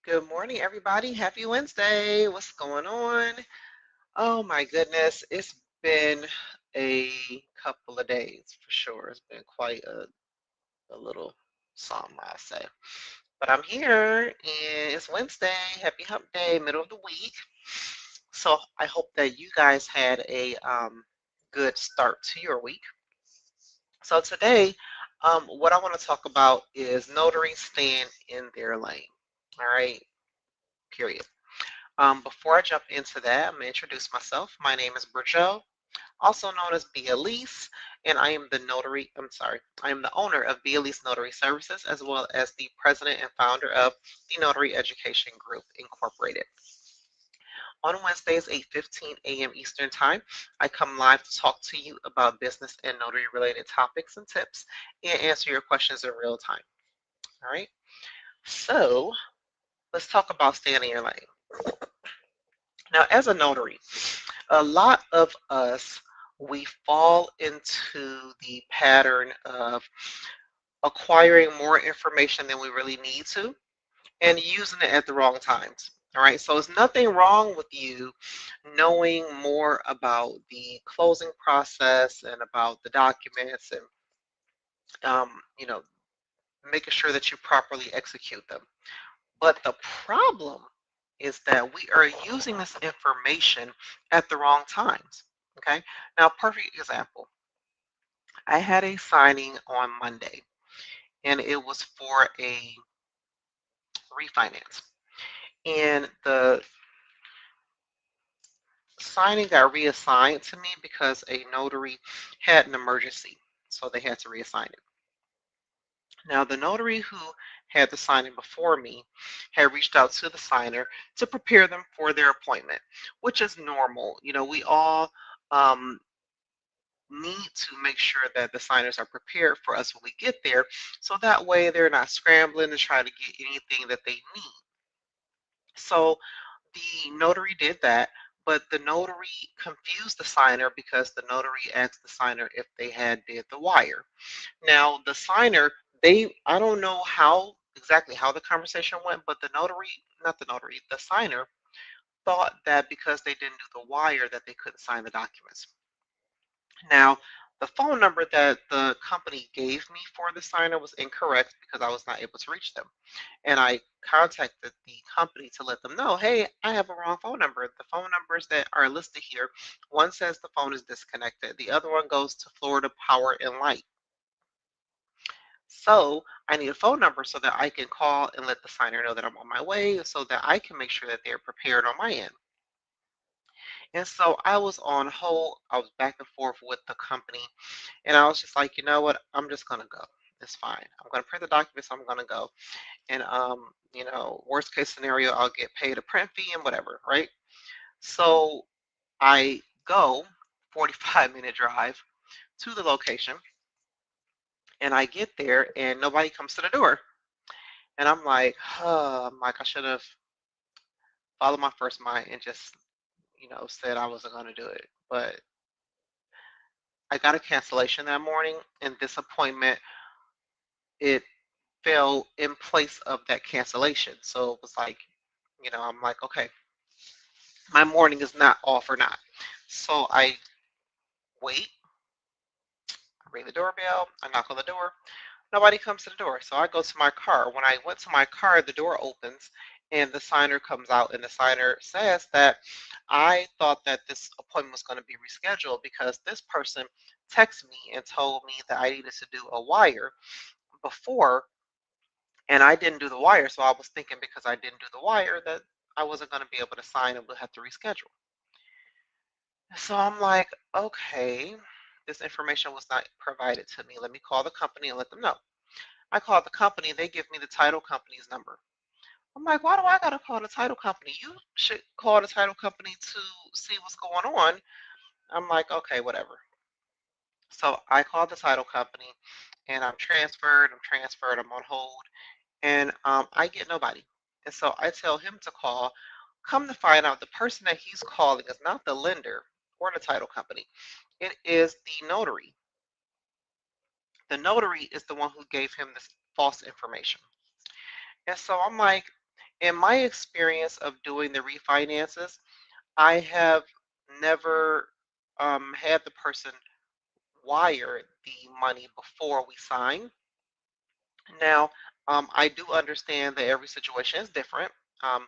Good morning, everybody. Happy Wednesday. What's going on? Oh my goodness, it's been a couple of days for sure. It's been quite a little something, I say. But I'm here and it's Wednesday. Happy hump day, middle of the week. So I hope that you guys had a good start to your week. So today, what I want to talk about is notaries staying in their lane. All right, period. Before I jump into that, I'm going to introduce myself. My name is Burjo, also known as Be Elise, and I am the owner of Be Elise Notary Services, as well as the president and founder of the Notary Education Group Incorporated. On Wednesdays, 8:15 a.m. Eastern Time, I come live to talk to you about business and notary related topics and tips and answer your questions in real time. All right, so let's talk about staying in your lane. Now, as a notary, a lot of us, we fall into the pattern of acquiring more information than we really need to and using it at the wrong times. All right, so there's nothing wrong with you knowing more about the closing process and about the documents and you know, making sure that you properly execute them. But the problem is that we are using this information at the wrong times. Okay. Now, perfect example. I had a signing on Monday and it was for a refinance. And the signing got reassigned to me because a notary had an emergency. So they had to reassign it. Now, the notary who had the signing before me had reached out to the signer to prepare them for their appointment, which is normal. We all um, need to make sure that the signers are prepared for us when we get there, so that way they're not scrambling to try to get anything that they need. So the notary did that, but the notary confused the signer because the notary asked the signer if they had did the wire. Now the signer, I don't know how exactly how the conversation went, but not the notary, the signer thought that because they didn't do the wire that they couldn't sign the documents. Now, the phone number that the company gave me for the signer was incorrect because I was not able to reach them. And I contacted the company to let them know, hey, I have a wrong phone number. The phone numbers that are listed here, one says the phone is disconnected, the other one goes to Florida Power and Light. So I need a phone number so that I can call and let the signer know that I'm on my way so that I can make sure that they're prepared on my end. And so I was on hold. I was back and forth with the company. And I was just like, you know what? I'm just gonna go. It's fine. I'm gonna print the documents. I'm gonna go. And worst case scenario, I'll get paid a print fee and whatever, right? So I go 45-minute drive to the location, and I get there, and nobody comes to the door. And I'm like, I should have followed my first mind and just, said I wasn't gonna do it. But I got a cancellation that morning, and this appointment it fell in place of that cancellation. So it was like, I'm like, okay, my morning is not off or not. So I wait, I ring the doorbell, I knock on the door. Nobody comes to the door. So I go to my car. When I went to my car, the door opens and the signer comes out, and the signer says that I thought that this appointment was going to be rescheduled because this person texted me and told me that I needed to do a wire before, and I didn't do the wire. So I was thinking because I didn't do the wire that I wasn't going to be able to sign and would have to reschedule. So I'm like, okay, this information was not provided to me. Let me call the company and let them know. I called the company, they give me the title company's number. I'm like, why do I gotta call the title company? You should call the title company to see what's going on. I'm like, okay, whatever. So I called the title company and I'm transferred, I'm on hold, and I get nobody. And so I tell him to call. Come to find out, the person that he's calling is not the lender or the title company. It is the notary. The notary is the one who gave him this false information. And so I'm like, In my experience of doing the refinances, I have never had the person wire the money before we sign. Now, I do understand that every situation is different, um,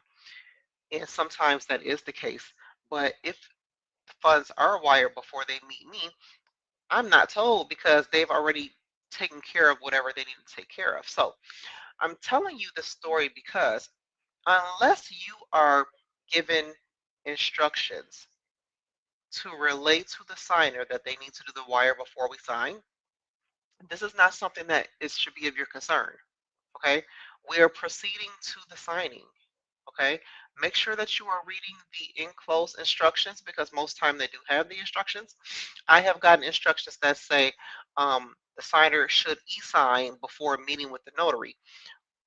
and sometimes that is the case. But if the funds are wired before they meet me, I'm not told because they've already taken care of whatever they need to take care of. So I'm telling you this story because unless you are given instructions to relate to the signer that they need to do the wire before we sign, this is not something that is should be of your concern. Okay, we are proceeding to the signing. Okay, make sure that you are reading the enclosed instructions because most time they do have the instructions. I have gotten instructions that say the signer should e-sign before meeting with the notary.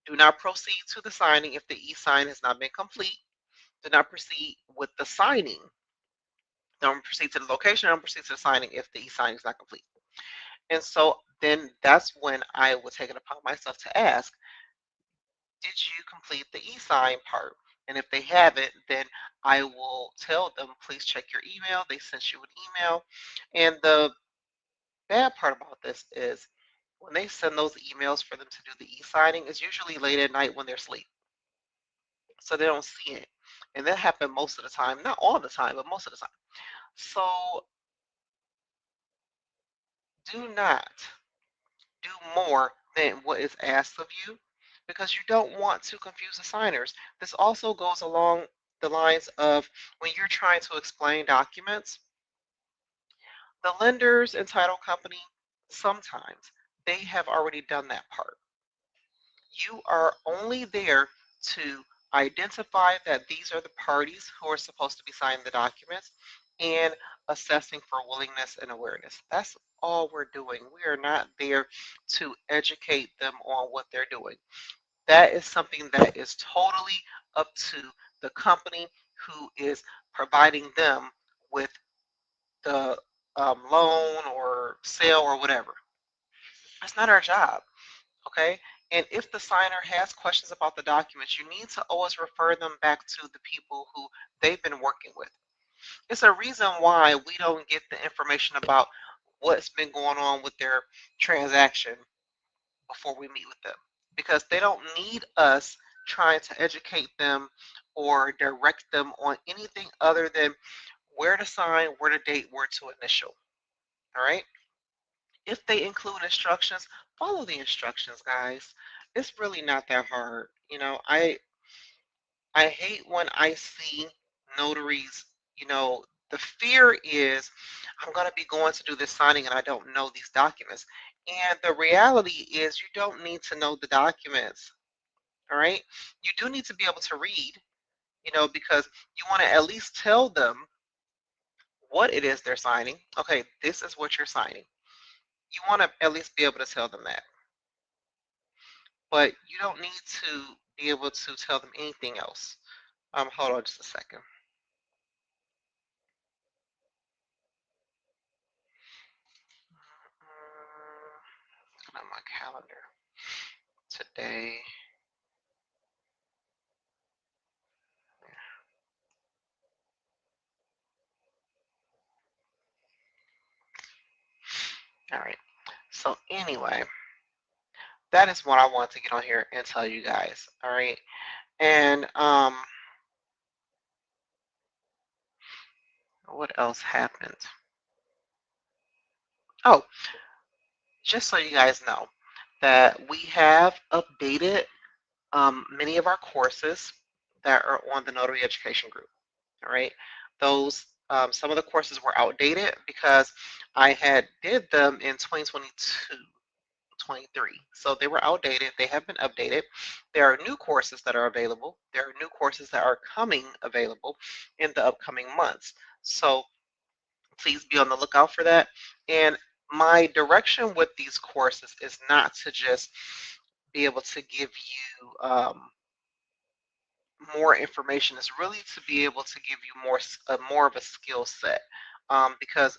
Do not proceed to the signing if the e-sign has not been complete. Do not proceed with the signing. Don't proceed to the location. Don't proceed to the signing if the e-signing is not complete. And so then that's when I will take it upon myself to ask, did you complete the e-sign part? And if they haven't, then I will tell them, please check your email. They sent you an email. And the bad part about this is when they send those emails for them to do the e-signing, it's usually late at night when they're asleep. So they don't see it. And that happened most of the time, not all the time, but most of the time. So do not do more than what is asked of you because you don't want to confuse the signers. This also goes along the lines of when you're trying to explain documents, the lenders and title company, sometimes they have already done that part. You are only there to identify that these are the parties who are supposed to be signing the documents and assessing for willingness and awareness. That's all we're doing. We are not there to educate them on what they're doing. That is something that is totally up to the company who is providing them with the loan or sale or whatever. That's not our job. Okay? And if the signer has questions about the documents, you need to always refer them back to the people who they've been working with. It's a reason why we don't get the information about what's been going on with their transaction before we meet with them because they don't need us trying to educate them or direct them on anything other than where to sign, where to date, where to initial. All right? If they include instructions, follow the instructions, guys. It's really not that hard. I hate when I see notaries, the fear is I'm going to be going to do this signing and I don't know these documents. And the reality is you don't need to know the documents, all right? You do need to be able to read, because you want to at least tell them what it is they're signing. Okay, this is what you're signing. You want to at least be able to tell them that. But you don't need to be able to tell them anything else. Hold on just a second. On my calendar today. All right. So anyway, that is what I want to get on here and tell you guys. All right. And what else happened? Oh, just so you guys know that we have updated many of our courses that are on the Notary Education Group. All right. Those some of the courses were outdated because I had did them in 2022. 23. So they were outdated. They have been updated. There are new courses that are available. There are new courses that are coming available in the upcoming months. So please be on the lookout for that. And my direction with these courses is not to just be able to give you more information. It's really to be able to give you more of a skill set because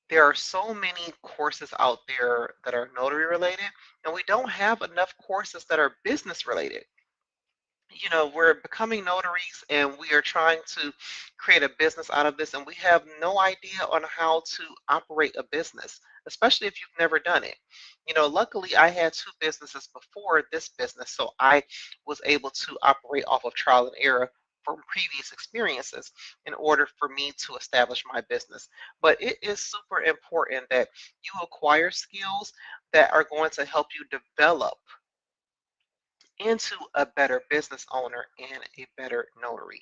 there are so many courses out there that are notary related, and we don't have enough courses that are business related. we're becoming notaries and we are trying to create a business out of this, and we have no idea on how to operate a business, especially if you've never done it. Luckily, I had two businesses before this business, so I was able to operate off of trial and error from previous experiences in order for me to establish my business. But it is super important that you acquire skills that are going to help you develop into a better business owner and a better notary.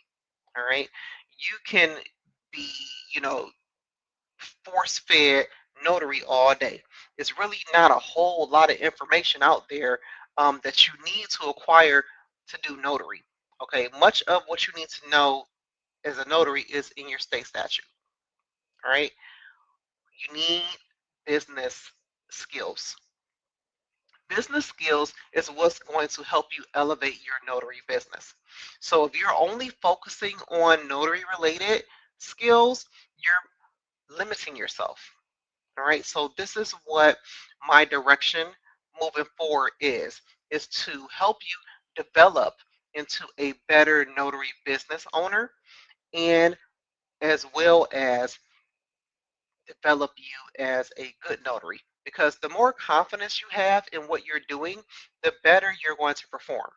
All right. You can be, you know, force fed notary all day. It's really not a whole lot of information out there that you need to acquire to do notary. Okay. Much of what you need to know as a notary is in your state statute. All right. You need business skills. Business skills is what's going to help you elevate your notary business. So if you're only focusing on notary related skills, you're limiting yourself. All right. So this is what my direction moving forward is to help you develop into a better notary business owner, and as well as develop you as a good notary. Because the more confidence you have in what you're doing, the better you're going to perform.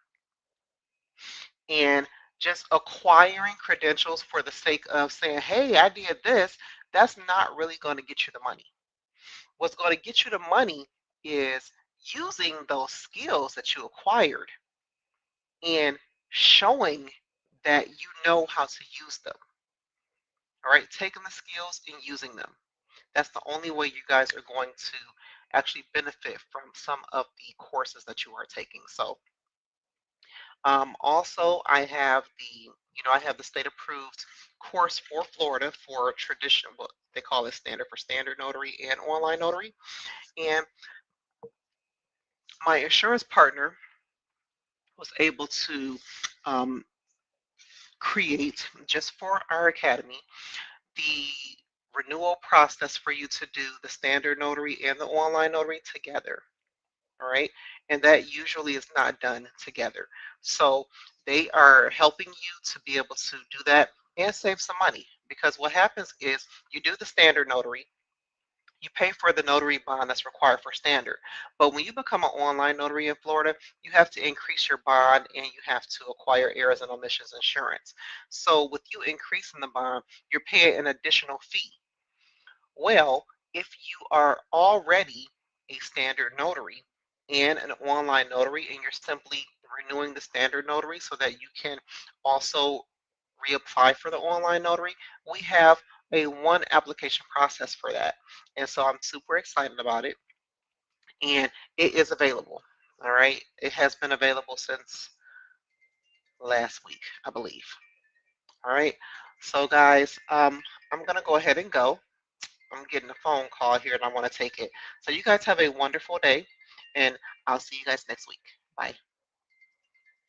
And just acquiring credentials for the sake of saying, hey, I did this, that's not really going to get you the money. What's going to get you the money is using those skills that you acquired and showing that you know how to use them. All right, taking the skills and using them. That's the only way you guys are going to actually benefit from some of the courses that you are taking. So also I have the state approved course for Florida for traditional, what they call it standard for standard notary and online notary. And my insurance partner was able to um, create just for our academy the renewal process for you to do the standard notary and the online notary together. All right. And that usually is not done together. So they are helping you to be able to do that and save some money, because what happens is you do the standard notary, you pay for the notary bond that's required for standard. But when you become an online notary in Florida, you have to increase your bond and you have to acquire errors and omissions insurance. So with you increasing the bond, you're paying an additional fee. Well, if you are already a standard notary and an online notary, and you're simply renewing the standard notary so that you can also reapply for the online notary, we have a one application process for that. And so I'm super excited about it. And it is available. All right. It has been available since last week, I believe. All right. So, guys, I'm going to go ahead and go. I'm getting a phone call here and I want to take it. So you guys have a wonderful day, and I'll see you guys next week. Bye.